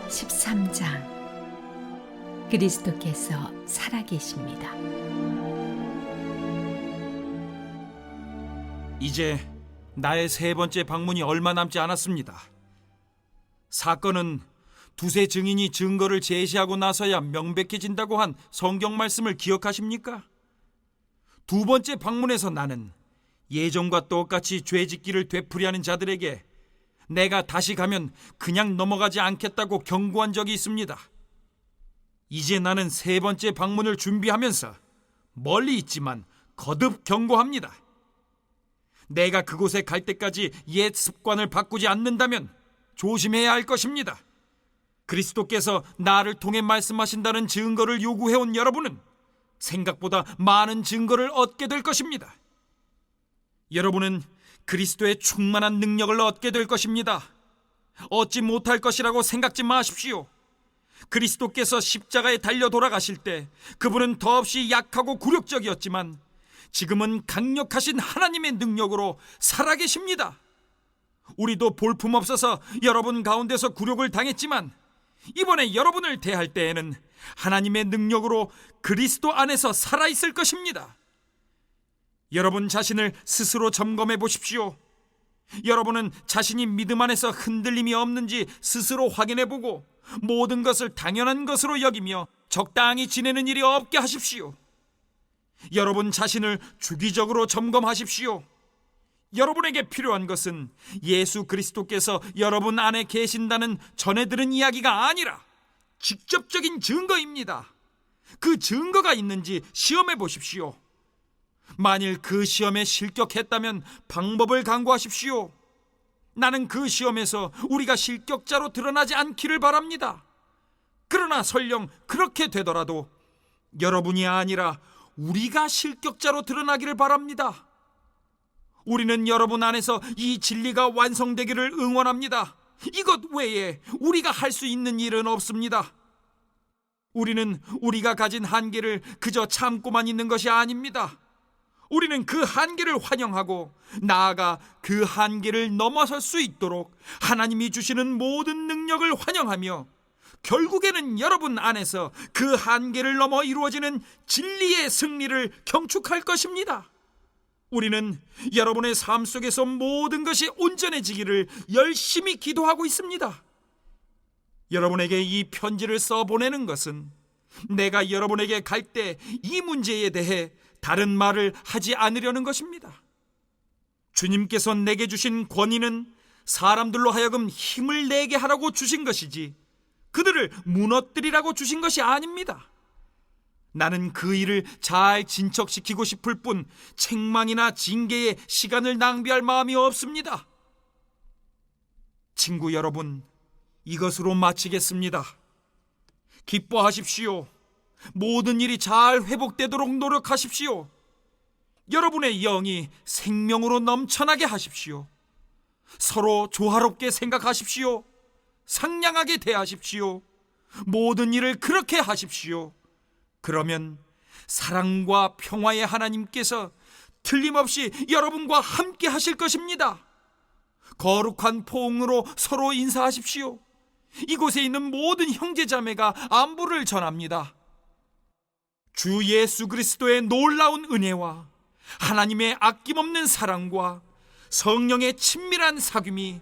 13장. 그리스도께서 살아계십니다. 이제 나의 세 번째 방문이 얼마 남지 않았습니다. 사건은 두세 증인이 증거를 제시하고 나서야 명백해진다고 한 성경 말씀을 기억하십니까? 두 번째 방문에서 나는 예전과 똑같이 죄짓기를 되풀이하는 자들에게 내가 다시 가면 그냥 넘어가지 않겠다고 경고한 적이 있습니다. 이제 나는 세 번째 방문을 준비하면서 멀리 있지만 거듭 경고합니다. 내가 그곳에 갈 때까지 옛 습관을 바꾸지 않는다면 조심해야 할 것입니다. 그리스도께서 나를 통해 말씀하신다는 증거를 요구해온 여러분은 생각보다 많은 증거를 얻게 될 것입니다. 여러분은 그리스도의 충만한 능력을 얻게 될 것입니다. 얻지 못할 것이라고 생각지 마십시오. 그리스도께서 십자가에 달려 돌아가실 때 그분은 더없이 약하고 굴욕적이었지만 지금은 강력하신 하나님의 능력으로 살아계십니다. 우리도 볼품없어서 여러분 가운데서 굴욕을 당했지만 이번에 여러분을 대할 때에는 하나님의 능력으로 그리스도 안에서 살아있을 것입니다. 여러분 자신을 스스로 점검해 보십시오. 여러분은 자신이 믿음 안에서 흔들림이 없는지 스스로 확인해 보고 모든 것을 당연한 것으로 여기며 적당히 지내는 일이 없게 하십시오. 여러분 자신을 주기적으로 점검하십시오. 여러분에게 필요한 것은 예수 그리스도께서 여러분 안에 계신다는 전해 들은 이야기가 아니라 직접적인 증거입니다. 그 증거가 있는지 시험해 보십시오. 만일 그 시험에 실격했다면 방법을 강구하십시오. 나는 그 시험에서 우리가 실격자로 드러나지 않기를 바랍니다. 그러나 설령 그렇게 되더라도 여러분이 아니라 우리가 실격자로 드러나기를 바랍니다. 우리는 여러분 안에서 이 진리가 완성되기를 응원합니다. 이것 외에 우리가 할 수 있는 일은 없습니다. 우리는 우리가 가진 한계를 그저 참고만 있는 것이 아닙니다. 우리는 그 한계를 환영하고 나아가 그 한계를 넘어설 수 있도록 하나님이 주시는 모든 능력을 환영하며 결국에는 여러분 안에서 그 한계를 넘어 이루어지는 진리의 승리를 경축할 것입니다. 우리는 여러분의 삶 속에서 모든 것이 온전해지기를 열심히 기도하고 있습니다. 여러분에게 이 편지를 써보내는 것은 내가 여러분에게 갈 때 이 문제에 대해 다른 말을 하지 않으려는 것입니다. 주님께서 내게 주신 권위는 사람들로 하여금 힘을 내게 하라고 주신 것이지 그들을 무너뜨리라고 주신 것이 아닙니다. 나는 그 일을 잘 진척시키고 싶을 뿐 책망이나 징계에 시간을 낭비할 마음이 없습니다. 친구 여러분, 이것으로 마치겠습니다. 기뻐하십시오. 모든 일이 잘 회복되도록 노력하십시오. 여러분의 영이 생명으로 넘쳐나게 하십시오. 서로 조화롭게 생각하십시오. 상냥하게 대하십시오. 모든 일을 그렇게 하십시오. 그러면 사랑과 평화의 하나님께서 틀림없이 여러분과 함께 하실 것입니다. 거룩한 포옹으로 서로 인사하십시오. 이곳에 있는 모든 형제자매가 안부를 전합니다. 주 예수 그리스도의 놀라운 은혜와 하나님의 아낌없는 사랑과 성령의 친밀한 사귐이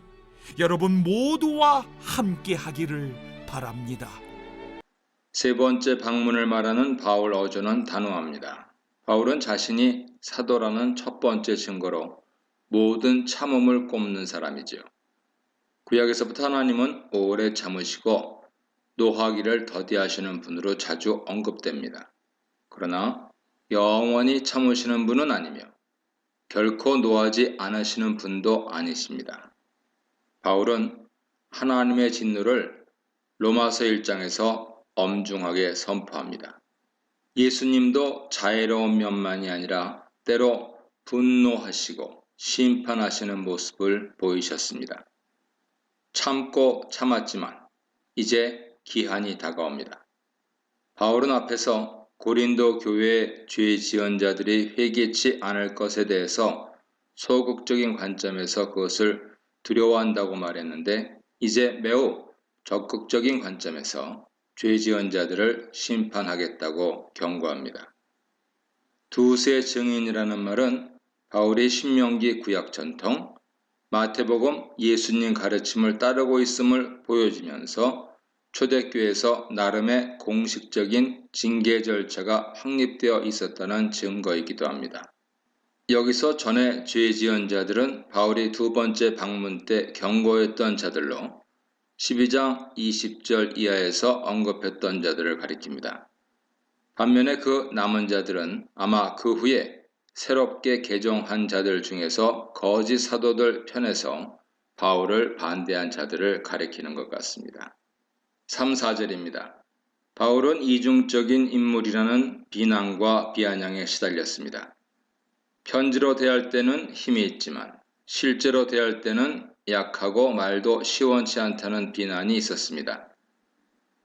여러분 모두와 함께 하기를 바랍니다. 세 번째 방문을 말하는 바울 어조는 단호합니다. 바울은 자신이 사도라는 첫 번째 증거로 모든 참음을 꼽는 사람이죠. 구약에서부터 하나님은 오래 참으시고 노하기를 더디하시는 분으로 자주 언급됩니다. 그러나 영원히 참으시는 분은 아니며 결코 노하지 않으시는 분도 아니십니다. 바울은 하나님의 진노를 로마서 1장에서 엄중하게 선포합니다. 예수님도 자애로운 면만이 아니라 때로 분노하시고 심판하시는 모습을 보이셨습니다. 참고 참았지만 이제 기한이 다가옵니다. 바울은 앞에서 고린도 교회의 죄 지은 자들이 회개치 않을 것에 대해서 소극적인 관점에서 그것을 두려워한다고 말했는데 이제 매우 적극적인 관점에서 죄 지은 자들을 심판하겠다고 경고합니다. 두세 증인이라는 말은 바울이 신명기 구약 전통, 마태복음 예수님 가르침을 따르고 있음을 보여주면서 초대교회에서 나름의 공식적인 징계 절차가 확립되어 있었다는 증거이기도 합니다. 여기서 전에 죄 지은 자들은 바울이 두 번째 방문 때 경고했던 자들로 12장 20절 이하에서 언급했던 자들을 가리킵니다. 반면에 그 남은 자들은 아마 그 후에 새롭게 개종한 자들 중에서 거짓 사도들 편에서 바울을 반대한 자들을 가리키는 것 같습니다. 3, 4절입니다. 바울은 이중적인 인물이라는 비난과 비아냥에 시달렸습니다. 편지로 대할 때는 힘이 있지만 실제로 대할 때는 약하고 말도 시원치 않다는 비난이 있었습니다.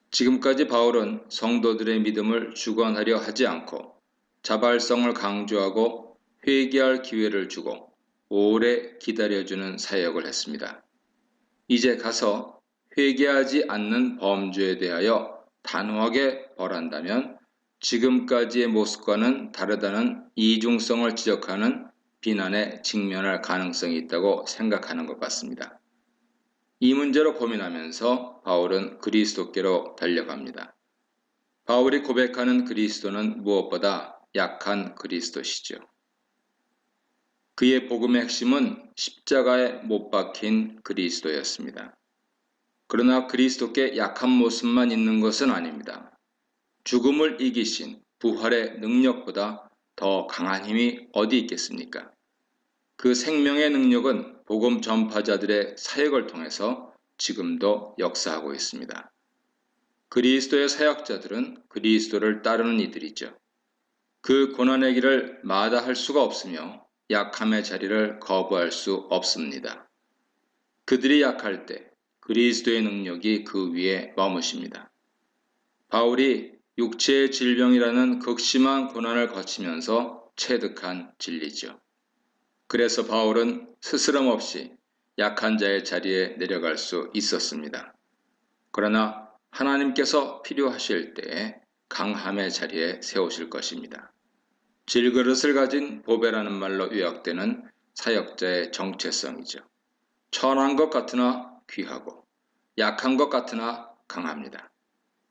지금까지 바울은 성도들의 믿음을 주관하려 하지 않고 자발성을 강조하고 회개할 기회를 주고 오래 기다려주는 사역을 했습니다. 이제 가서 회개하지 않는 범죄에 대하여 단호하게 벌한다면 지금까지의 모습과는 다르다는 이중성을 지적하는 비난에 직면할 가능성이 있다고 생각하는 것 같습니다. 이 문제로 고민하면서 바울은 그리스도께로 달려갑니다. 바울이 고백하는 그리스도는 무엇보다 약한 그리스도시죠. 그의 복음의 핵심은 십자가에 못 박힌 그리스도였습니다. 그러나 그리스도께 약한 모습만 있는 것은 아닙니다. 죽음을 이기신 부활의 능력보다 더 강한 힘이 어디 있겠습니까? 그 생명의 능력은 복음 전파자들의 사역을 통해서 지금도 역사하고 있습니다. 그리스도의 사역자들은 그리스도를 따르는 이들이죠. 그 고난의 길을 마다할 수가 없으며 약함의 자리를 거부할 수 없습니다. 그들이 약할 때 그리스도의 능력이 그 위에 머무십니다. 바울이 육체의 질병이라는 극심한 고난을 거치면서 체득한 진리죠. 그래서 바울은 스스럼 없이 약한 자의 자리에 내려갈 수 있었습니다. 그러나 하나님께서 필요하실 때에 강함의 자리에 세우실 것입니다. 질그릇을 가진 보배라는 말로 요약되는 사역자의 정체성이죠. 천한 것 같으나 귀하고 약한 것 같으나 강합니다.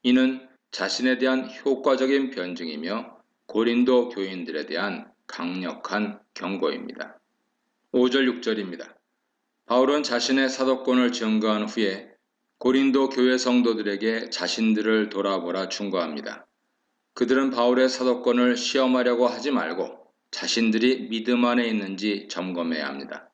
이는 자신에 대한 효과적인 변증이며 고린도 교인들에 대한 강력한 경고입니다. 5절 6절입니다. 바울은 자신의 사도권을 증거한 후에 고린도 교회 성도들에게 자신들을 돌아보라 충고합니다. 그들은 바울의 사도권을 시험하려고 하지 말고 자신들이 믿음 안에 있는지 점검해야 합니다.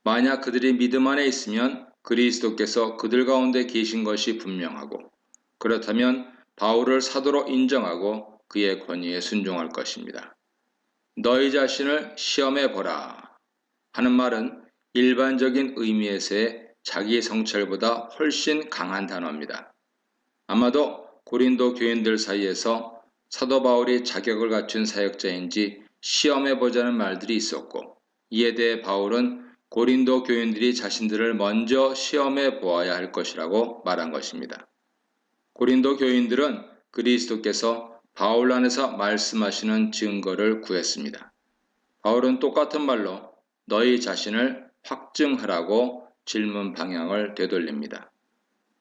만약 그들이 믿음 안에 있으면 그리스도께서 그들 가운데 계신 것이 분명하고 그렇다면 바울을 사도로 인정하고 그의 권위에 순종할 것입니다. 너희 자신을 시험해 보라 하는 말은 일반적인 의미에서의 자기 성찰보다 훨씬 강한 단어입니다. 아마도 고린도 교인들 사이에서 사도 바울이 자격을 갖춘 사역자인지 시험해 보자는 말들이 있었고 이에 대해 바울은 고린도 교인들이 자신들을 먼저 시험해 보아야 할 것이라고 말한 것입니다. 고린도 교인들은 그리스도께서 바울 안에서 말씀하시는 증거를 구했습니다. 바울은 똑같은 말로 너희 자신을 확증하라고 질문 방향을 되돌립니다.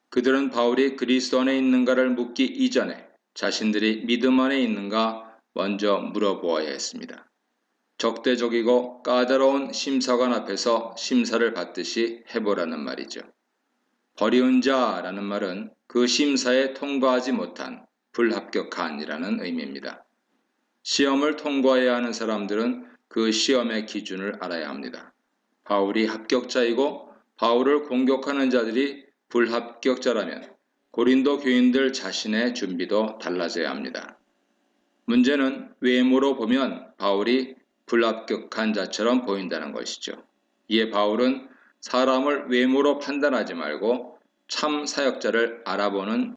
그들은 바울이 그리스도 안에 있는가를 묻기 이전에 자신들이 믿음 안에 있는가 먼저 물어보아야 했습니다. 적대적이고 까다로운 심사관 앞에서 심사를 받듯이 해보라는 말이죠. 버리운 자라는 말은 그 심사에 통과하지 못한 불합격한이라는 의미입니다. 시험을 통과해야 하는 사람들은 그 시험의 기준을 알아야 합니다. 바울이 합격자이고 바울을 공격하는 자들이 불합격자라면 고린도 교인들 자신의 준비도 달라져야 합니다. 문제는 외모로 보면 바울이 불합격한 자처럼 보인다는 것이죠. 이에 바울은 사람을 외모로 판단하지 말고 참 사역자를 알아보는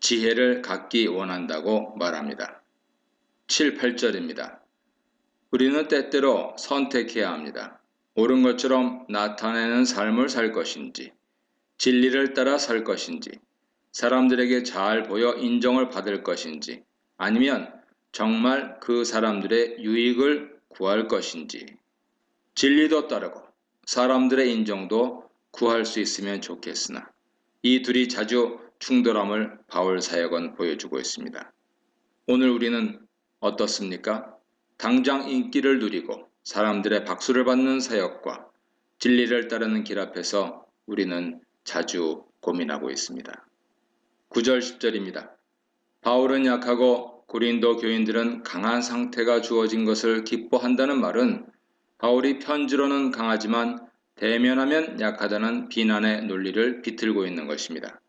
지혜를 갖기 원한다고 말합니다. 7, 8절입니다. 우리는 때때로 선택해야 합니다. 옳은 것처럼 나타내는 삶을 살 것인지, 진리를 따라 살 것인지, 사람들에게 잘 보여 인정을 받을 것인지 아니면 정말 그 사람들의 유익을 구할 것인지 진리도 따르고 사람들의 인정도 구할 수 있으면 좋겠으나 이 둘이 자주 충돌함을 바울 사역은 보여주고 있습니다. 오늘 우리는 어떻습니까? 당장 인기를 누리고 사람들의 박수를 받는 사역과 진리를 따르는 길 앞에서 우리는 자주 고민하고 있습니다. 9절 10절입니다. 바울은 약하고 고린도 교인들은 강한 상태가 주어진 것을 기뻐한다는 말은 바울이 편지로는 강하지만 대면하면 약하다는 비난의 논리를 비틀고 있는 것입니다.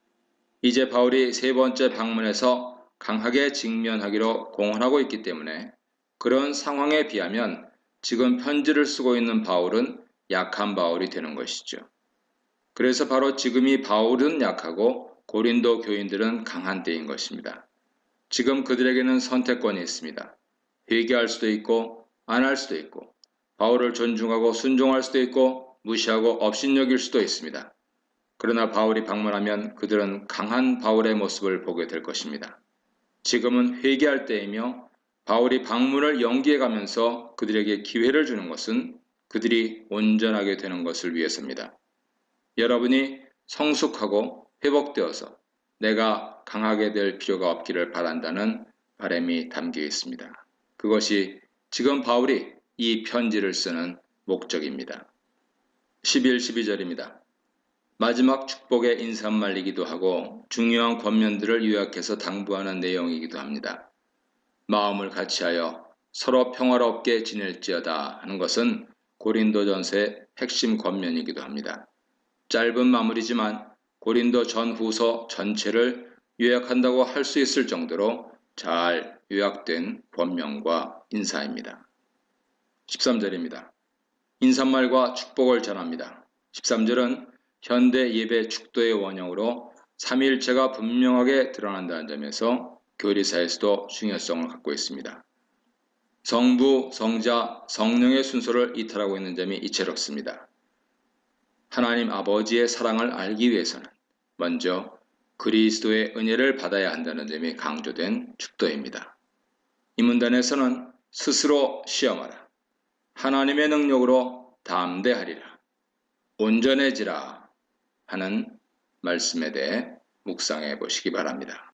이제 바울이 세 번째 방문에서 강하게 직면하기로 공언하고 있기 때문에 그런 상황에 비하면 지금 편지를 쓰고 있는 바울은 약한 바울이 되는 것이죠. 그래서 바로 지금이 바울은 약하고 고린도 교인들은 강한 때인 것입니다. 지금 그들에게는 선택권이 있습니다. 회개할 수도 있고 안 할 수도 있고 바울을 존중하고 순종할 수도 있고 무시하고 업신여길 수도 있습니다. 그러나 바울이 방문하면 그들은 강한 바울의 모습을 보게 될 것입니다. 지금은 회개할 때이며 바울이 방문을 연기해 가면서 그들에게 기회를 주는 것은 그들이 온전하게 되는 것을 위해서입니다. 여러분이 성숙하고 회복되어서 내가 강하게 될 필요가 없기를 바란다는 바람이 담겨 있습니다. 그것이 지금 바울이 이 편지를 쓰는 목적입니다. 11, 12절입니다. 마지막 축복의 인사말이기도 하고 중요한 권면들을 요약해서 당부하는 내용이기도 합니다. 마음을 같이하여 서로 평화롭게 지낼지어다 하는 것은 고린도전서의 핵심 권면이기도 합니다. 짧은 마무리지만 고린도 전후서 전체를 요약한다고 할 수 있을 정도로 잘 요약된 권면과 인사입니다. 13절입니다. 인사말과 축복을 전합니다. 13절은 현대 예배 축도의 원형으로 삼위일체가 분명하게 드러난다는 점에서 교리사에서도 중요성을 갖고 있습니다. 성부, 성자, 성령의 순서를 이탈하고 있는 점이 이채롭습니다. 하나님 아버지의 사랑을 알기 위해서는 먼저 그리스도의 은혜를 받아야 한다는 점이 강조된 축도입니다. 이 문단에서는 스스로 시험하라, 하나님의 능력으로 담대하리라, 온전해지라 하는 말씀에 대해 묵상해 보시기 바랍니다.